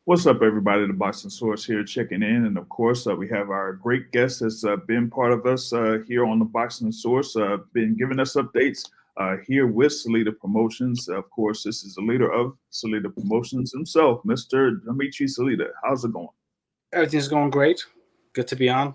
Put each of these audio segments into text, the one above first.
What's up, everybody? The Boxing Source here checking in. And of course, we have our great guest that's been part of us here on the Boxing Source, been giving us updates here with Salita Promotions. Of course, this is the leader of Salita Promotions himself, Mr. Dmitriy Salita. How's it going? Everything's going great. Good to be on.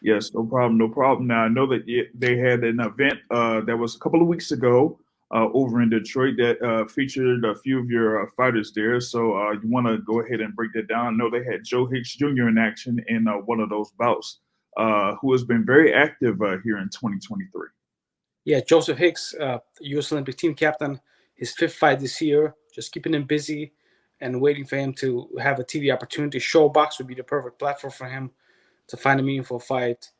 Yes, no problem, no problem. Now, I know that they had an event that was a couple of weeks ago over in Detroit that featured a few of your fighters there. So you want to go ahead and break that down. I know they had Joe Hicks Jr. in action in one of those bouts, who has been very active here in 2023. Yeah, Joseph Hicks, U.S. Olympic team captain, his fifth fight this year, just keeping him busy and waiting for him to have a TV opportunity. Showbox would be the perfect platform for him to find a meaningful fight,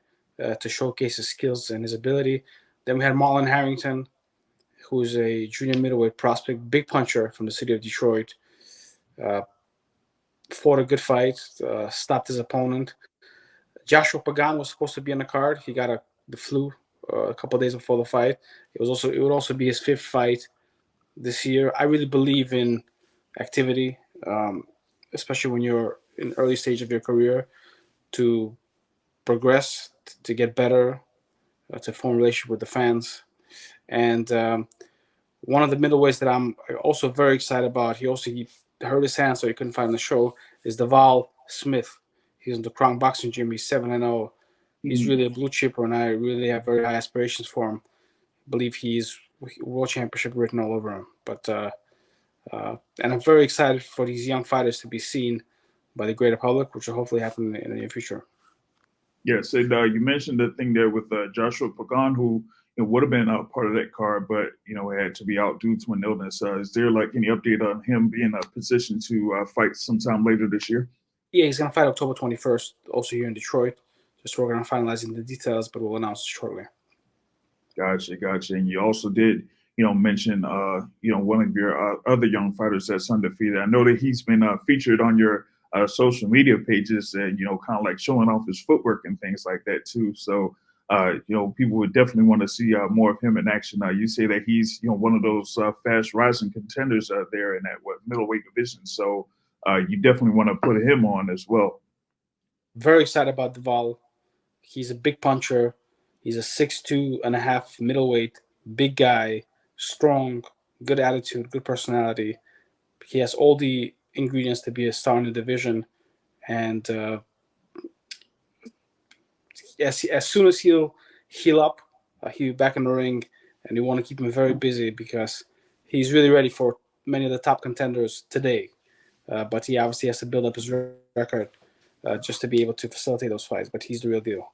to showcase his skills and his ability. Then we had Marlon Harrington, who's a junior middleweight prospect, big puncher from the city of Detroit. Uh, Fought a good fight, stopped his opponent. Joshua Pagan was supposed to be on the card. He got the flu a couple of days before the fight. It would also be his fifth fight this year. I really believe in activity, especially when you're in early stage of your career, to progress, to get better, to form a relationship with the fans. And one of the middleweights that I'm also very excited about, he hurt his hand, so he couldn't fight on the show, is Deval Smith. He's in the Crown Boxing Gym. He's 7-0. He's Mm. really a blue chipper, and I really have very high aspirations for him. I believe he's world championship written all over him. And I'm very excited for these young fighters to be seen by the greater public, which will hopefully happen in the near future. Yes, and you mentioned the thing there with Joshua Pagan, who would have been part of that card, but had to be out due to an illness. Is there like any update on him being in a position to fight sometime later this year? Yeah, he's going to fight October 21st, also here in Detroit. Just working on finalizing the details, but we'll announce shortly. Gotcha, gotcha. And you also did, mention, one of your other young fighters that's undefeated. I know that he's been featured on your social media pages and, kind of like showing off his footwork and things like that too. So, people would definitely want to see more of him in action. You say that he's, one of those fast rising contenders there in that middleweight division. So, you definitely want to put him on as well. Very excited about Deval. He's a big puncher. He's a 6'2.5" middleweight, big guy, strong, good attitude, good personality. He has all the ingredients to be a star in the division. And as soon as he'll heal up, he'll be back in the ring. And we want to keep him very busy because he's really ready for many of the top contenders today. But he obviously has to build up his record just to be able to facilitate those fights. But he's the real deal.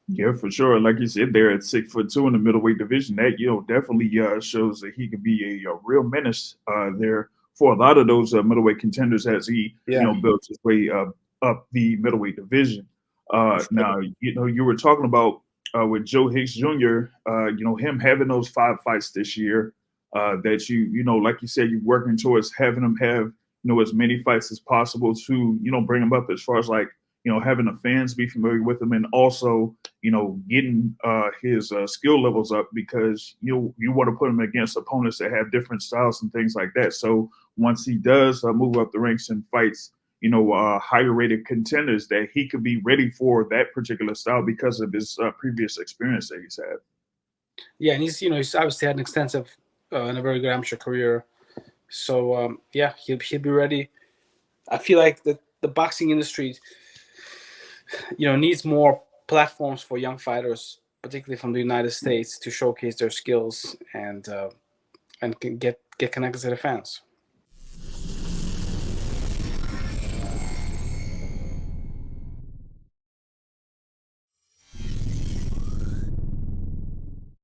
Yeah, for sure. Like you said, there at 6'2" in the middleweight division, that definitely shows that he could be a real menace there for a lot of those middleweight contenders as he Yeah, builds his way up the middleweight division. for sure. Now, you were talking about with Joe Hicks Jr. Him having those 5 fights this year. That like you said, you're working towards having him have as many fights as possible to bring him up as far as like having the fans be familiar with him and also, getting his skill levels up because you want to put him against opponents that have different styles and things like that. So once he does move up the ranks and fights, higher rated contenders, that he could be ready for that particular style because of his previous experience that he's had. Yeah, and he's obviously had an extensive and a very good amateur career. So yeah, he'll be ready. I feel like the boxing industry, needs more platforms for young fighters, particularly from the United States, to showcase their skills and can get connected to the fans.